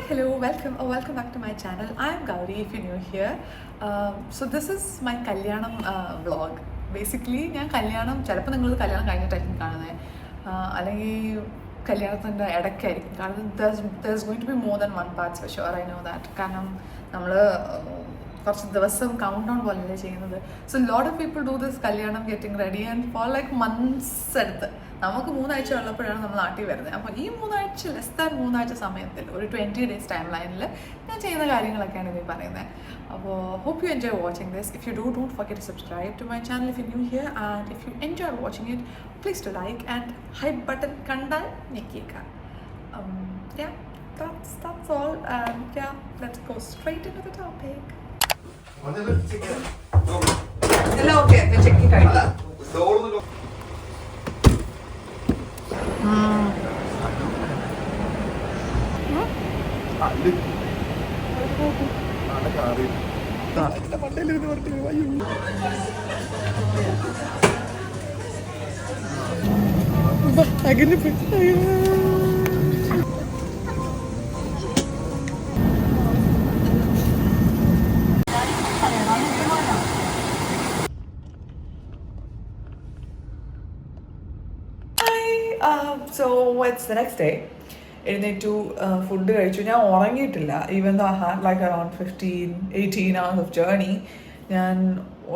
hello, welcome or welcome back to my channel. I am Gauri if you're new here. So this is my Kalyanam vlog. Basically, ഞാൻ കല്യാണം ചിലപ്പോൾ നിങ്ങൾ കല്യാണം കഴിഞ്ഞിട്ടായിരിക്കും കാണുന്നത്, അല്ലെങ്കിൽ കല്യാണത്തിൻ്റെ ഇടയ്ക്കായിരിക്കും കാരണം there's going to be more than one part for sure. I know that. കാരണം നമ്മൾ കുറച്ച് ദിവസം കൗണ്ട് ഡൗൺ പോലെയല്ലേ ചെയ്യുന്നത്. So lot of people do this kalyanam getting ready and for like months എടുത്ത്. നമുക്ക് 3 ആഴ്ച ഉള്ളപ്പോഴാണ് നമ്മൾ നാട്ടിൽ വരുന്നത്. അപ്പോൾ ഈ 3 ആഴ്ച ലെസ് ദാൻ 3 ആഴ്ച സമയത്തിൽ ഒരു 20 days ടൈം ലൈനിൽ ഞാൻ ചെയ്യുന്ന കാര്യങ്ങളൊക്കെയാണ് ഇതിൽ പറയുന്നത്. അപ്പോൾ hope you enjoy watching this. If you do, don't forget to subscribe to my channel if you're new here, and if you enjoy watching it, please do like and hype button കണ്ടാൽ ഞെക്കിയേക്ക. Yeah, that's all. Yeah, let's go straight into the topic. എല്ലാം okay check കഴിഞ്ഞു. അങ്ങനെ so it's the next day. എഴുന്നേറ്റു, food കഴിച്ചു. ഞാൻ ഉറങ്ങിയിട്ടില്ല. Even though I had like around 15-18 hours of journey. ഞാൻ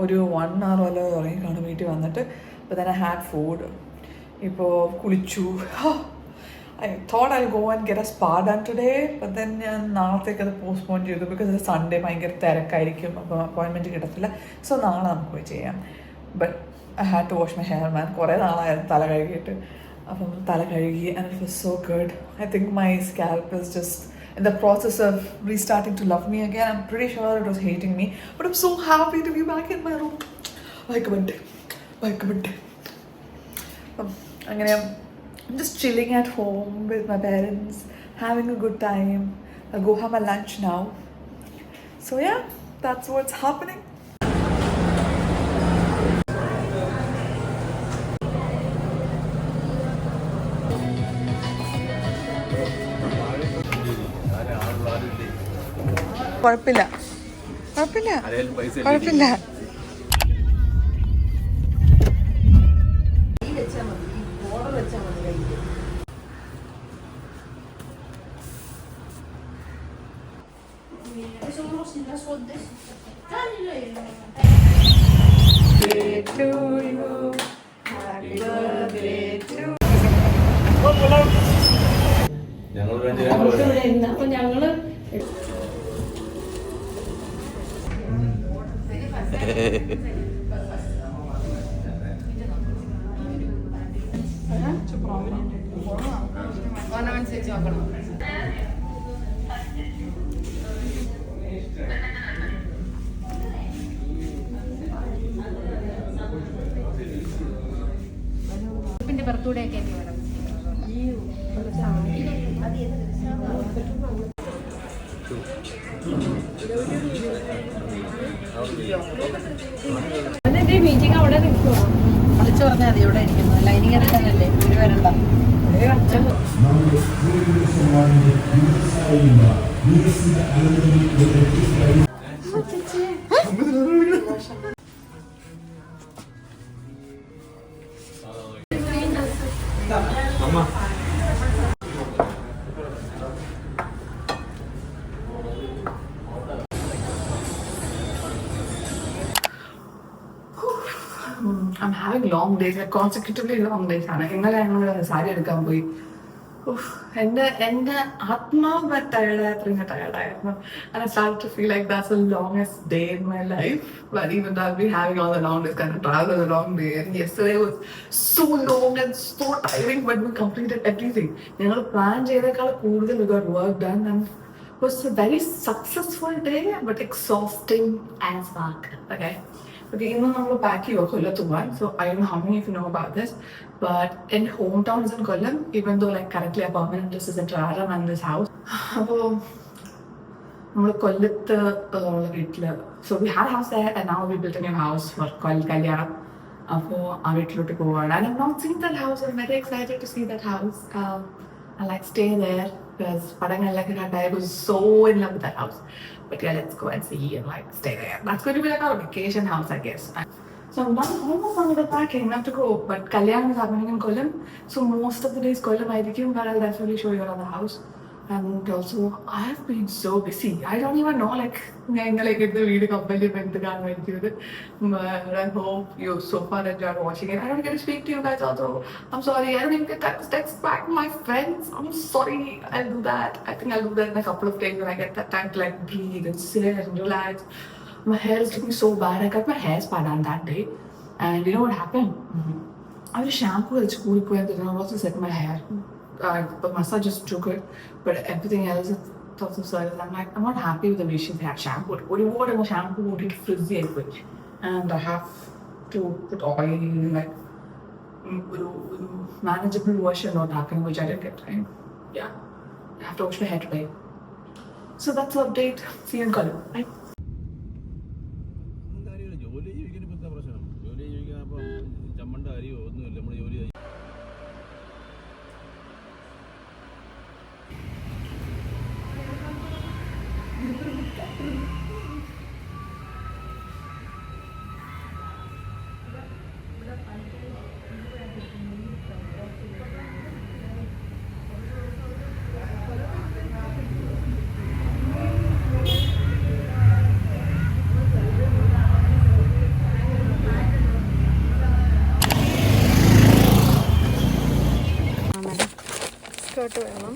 ഒരു 1 hour വല്ല ഉറങ്ങി കാണും വീട്ടിൽ വന്നിട്ട്. അപ്പോൾ തന്നെ ഐ ഹാഡ് ഫുഡ്. ഇപ്പോൾ കുളിച്ചു. I thought I'll go and get a spa done today, but then ഞാൻ നാളത്തേക്ക് അത് പോസ്റ്റ്പോൺ ചെയ്തു ബിക്കോസ് അത് സൺഡേ ഭയങ്കര തിരക്കായിരിക്കും, അപ്പോൾ അപ്പോയിൻമെൻറ്റ് കിട്ടത്തില്ല. സോ നാളെ നമുക്ക് പോയി ചെയ്യാം. But I had to wash my hair man. കുറേ നാളായിരുന്നു തല കഴുകിയിട്ട്. അപ്പം തല കഴുകി and it was so good. I think my scalp is just in the process of restarting to love me again. I'm pretty sure it was hating me, but I'm so happy to be back in my room. അങ്ങനെ I'm just chilling at home with my parents, having a good time. I'll go have my lunch now. So yeah, that's what's happening. കുഴപ്പമില്ല. ഞങ്ങള് birthday ഒക്കെ വേണം. Meeting അവിടെ നിൽക്കുമോ? വിളിച്ചു പറഞ്ഞാൽ മതി. ഇവിടെ ഇരിക്കുന്നു. ലൈനിങ് എടുക്കാനല്ലേ ഇവര് വരണ്ട. I'm having long days, like consecutively long days ആണ്. ഇന്നലെ ഞങ്ങൾ സാരി എടുക്കാൻ പോയി. എൻ്റെ ആത്മാവ് ടയർഡായത്രയും ടയർഡായിരുന്നു. And I started to feel like that's the longest day in my life. But even though I've been having all the long days, kind of travel was a long day. And yesterday was so long and so tiring, but we completed everything. ഞങ്ങൾ plan ചെയ്തേക്കാൾ കൂടുതൽ we got work done, and it was a very successful day, but exhausting as fuck. Okay. Okay, ഇന്ന് നമ്മൾ pack ചെയ്യുക കൊല്ലത്ത് പോകാൻ. So I don't know how many of you know about this, but എൻ്റെ home town is in Kollam, even though like correctly ആ permanent address is in traveller and this house. അപ്പോൾ നമ്മൾ കൊല്ലത്ത് ഉള്ള വീട്ടിൽ, so we had house there and now we built a new house for കല്യാണം. അപ്പോൾ ആ വീട്ടിലോട്ട് പോവാണ്. And I have not seen that house. I am very excited to see that house. I like stay there because Padangal I was so in love with that house. But yeah, let's go and see and like stay there. That's going to be like our vacation house, I guess. So I'm done, almost done with the packing. I have to go. But Kalyan is happening in Kollam, so most of the days Kollam I became, but I'll definitely show you around the house. And also, I have been so busy. I don't even know, like, the video but I hope you so far enjoyed watching it. I don't get to speak to you guys, although I'm sorry. I don't even get time to text back my friends. I'm sorry. I'll do that. I think I'll do that in a couple of days when I get that time to like breathe and sit and relax. My hair is looking so bad. I got my hair spa done that day. And you know what happened? I was shampoo at school and I also set my hair. But massage just took it. But everything else, thoughts of service. I'm like, I'm not happy with the way she's had shampoo. What do you want in a shampoo? What do you frizzy and I have to put oil in like manageable version or happening, which I didn't get time. Yeah. I have to wash my hair today. So that's the update. See you in Kollam. Bye. ജോലി ജീവിക്കാൻ ഇപ്പം എന്താ പ്രശ്നം? ജോലി ജീവിക്കാൻ അപ്പം ചമ്മണ്ട കാര്യമോ ഒന്നുമില്ല. നമ്മൾ ജോലി സ്കേർട്ട് വേണം.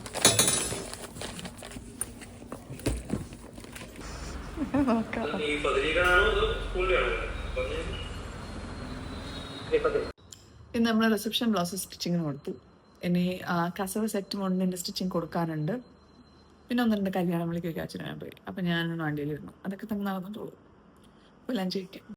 ഇന്ന് നമ്മൾ റിസപ്ഷൻ ബ്ലൗസ് സ്റ്റിച്ചിങ്ങിന് കൊടുത്തു. ഇനി കസവ് സെറ്റ് മോഡലിൻ്റെ സ്റ്റിച്ചിങ് കൊടുക്കാനുണ്ട്. പിന്നെ ഒന്ന് രണ്ട് കല്യാണം വിളിക്കൊക്കെ അച്ഛനാൻ പോയി. അപ്പം ഞാനൊന്ന് വണ്ടിയിലിരുന്നു. അതൊക്കെ തന്നെ നടന്നിട്ടുള്ളൂ. അപ്പോൾ ലഞ്ച് കഴിക്കാം.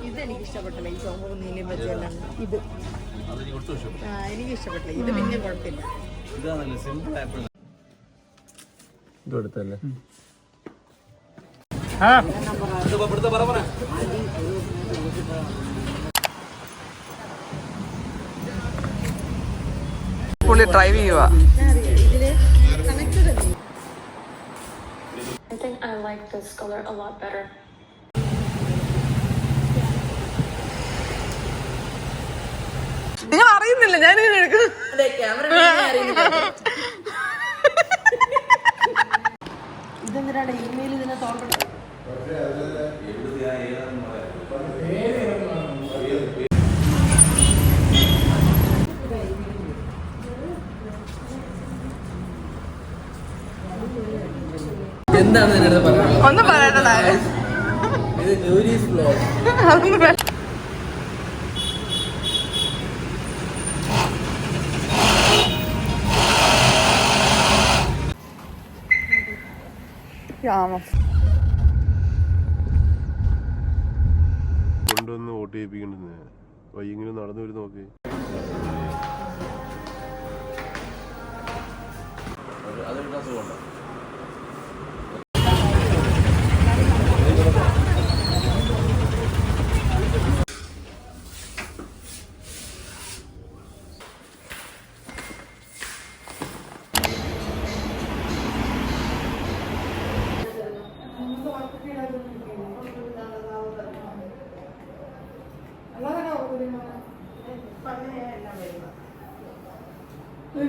ഇതെനിക്ക് ഇഷ്ടപ്പെട്ടില്ല. ഈ ചോമ്പും നീലയും വെച്ചെല്ലാം ഇത് എനിക്ക് ഇഷ്ടപ്പെട്ടില്ല. ഇത് പിന്നെ കുഴപ്പമില്ല. എടുത്തല്ലേ പുള്ളി ഡ്രൈവ് ചെയ്യുക. I think I like this color a lot better. നിങ്ങൾ അറിയുന്നില്ല ഞാൻ ഇതെന്തിനാണ് ഇമെയിൽ ഇതിനെ തോന്നുന്നത്? എന്താണ് ഇതിനകത്ത് പറയുന്നത്? ഒന്നും പറയണ്ട. ഇത് ജോലീസ് വ്ലോഗ്. കൊണ്ടുവന്ന് വോട്ട് ചെയ്യിപ്പിക്കണ്ടെന്ന് വൈകിങ്ങനെ നടന്നു വരും നോക്കി. അതെടുക്കാൻ സുഖമുണ്ടോ?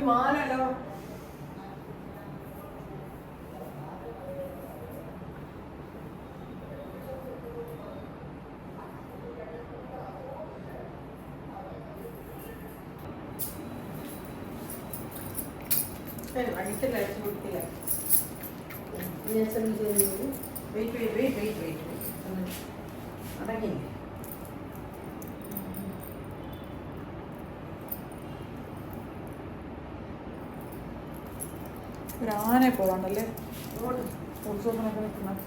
മാലല്ലോ അടിക്കല്ല അടിച്ചു കൊടുക്കില്ല. ഞാൻ ശ്രമിച്ചു. വെയിറ്റ് അടങ്ങി. ഒരാനെ പോലാണ്ടല്ലേ അങ്ങോട്ട് ഉത്സവത്തിനൊക്കെ നിൽക്കുന്നത്.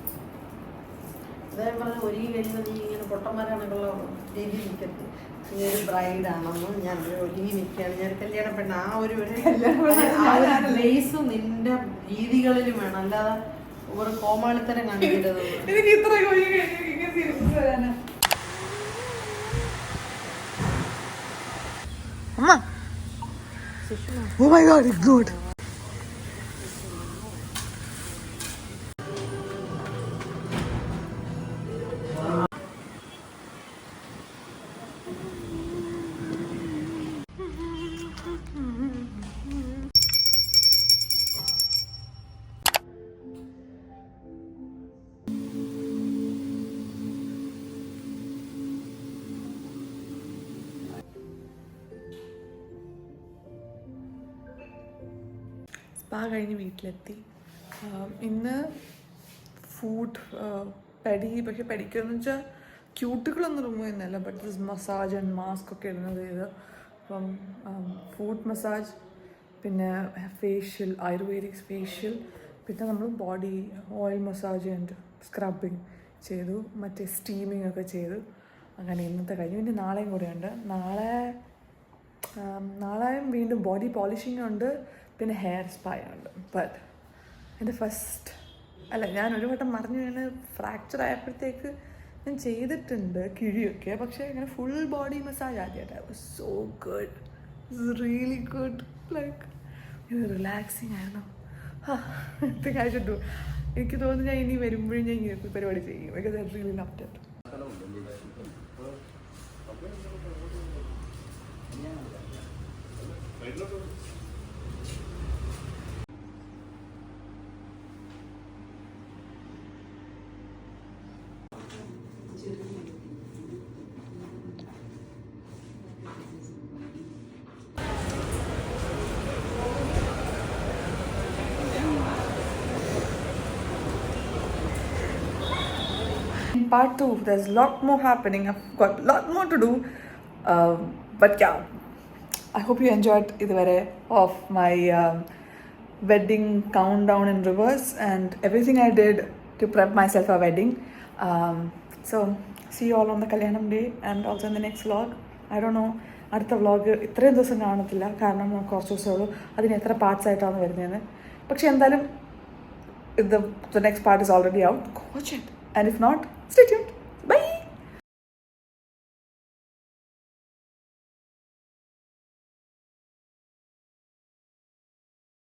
അദ്ദേഹം പറഞ്ഞ ഒരുങ്ങി കഴിയുമ്പോൾ നീ ഇങ്ങനെ പൊട്ടന്മാരാണെന്നുള്ള രീതി നിൽക്കരുത്. നീ ഒരു ബ്രൈഡാണെന്ന് ഞാൻ ഒരുങ്ങി നിൽക്കുകയാണ്, ഞാൻ കല്യാണ പെണ്ണ്. ആ ഒരു ലേസും നിന്റെ രീതികളിലും വേണം, അല്ലാതെ ഒരു കോമാളിത്തരം കാണിക്കരുത്. എനിക്ക് ഇത്രയൊക്കെ ഒഴികെ ഇങ്ങനെ സീരിയസ് വരാനാ. അമ്മ oh my god it's good. Spa കഴിഞ്ഞ് വീട്ടിലെത്തി. ഇന്ന് ഫുഡ് പെടി, പക്ഷെ പെഡിക്യൂർന്ന് വെച്ചാൽ ക്യൂട്ടുകളൊന്നും റിമൂവ് ചെയ്യുന്നില്ല, but this massage and mask ഒക്കെ ഇടുന്നത് ചെയ്ത്. അപ്പം ഫുഡ് മസാജ്, പിന്നെ ഫേഷ്യൽ, ആയുർവേദിക് ഫേഷ്യൽ, പിന്നെ നമ്മൾ body oil massage and scrubbing ചെയ്തു, മറ്റേ സ്റ്റീമിങ് ഒക്കെ ചെയ്തു. അങ്ങനെ ഇന്നത്തെ കഴിഞ്ഞു. പിന്നെ നാളെയും കൂടെയുണ്ട്. നാളെയും വീണ്ടും ബോഡി പോളിഷിംഗ് ഉണ്ട്, പിന്നെ ഹെയർ സ്പാ ഉണ്ട്. ബട്ട് എൻ്റെ ഫസ്റ്റ് ഞാൻ ഒരു വട്ടം മറിഞ്ഞു വീണ് ഫ്രാക്ചർ ആയപ്പോഴത്തേക്ക് ഞാൻ ചെയ്തിട്ടുണ്ട് കിഴിയൊക്കെ, പക്ഷേ ഇങ്ങനെ ഫുൾ ബോഡി മസാജ് ആദ്യമായിട്ട്. So good, really good, like ഇത് റിലാക്സിങ് ആയിരുന്നു. കഴിച്ചിട്ടു. എനിക്ക് തോന്നുന്നു ഞാൻ ഇനി വരുമ്പോഴും ഞാൻ ഇങ്ങനെ പരിപാടി ചെയ്യും, because I really loved it. In part 2, there's a lot more happening. I've got a lot more to do. But yeah, I hope you enjoyed iduvare of my wedding countdown in reverse and everything I did to prep myself for wedding. So, see you all on the Kalyanam day and also in the next vlog. I don't know, അടുത്ത vlog ഇത്രയും ദിവസം കാണത്തില്ല, കാരണം കുറച്ച് ദിവസമേ ഉള്ളൂ. അതിന് എത്ര പാർട്സ് ആയിട്ടാണ് വരുന്നതെന്ന്. പക്ഷെ എന്തായാലും the next part is already out. Go watch it. And if not, stay tuned.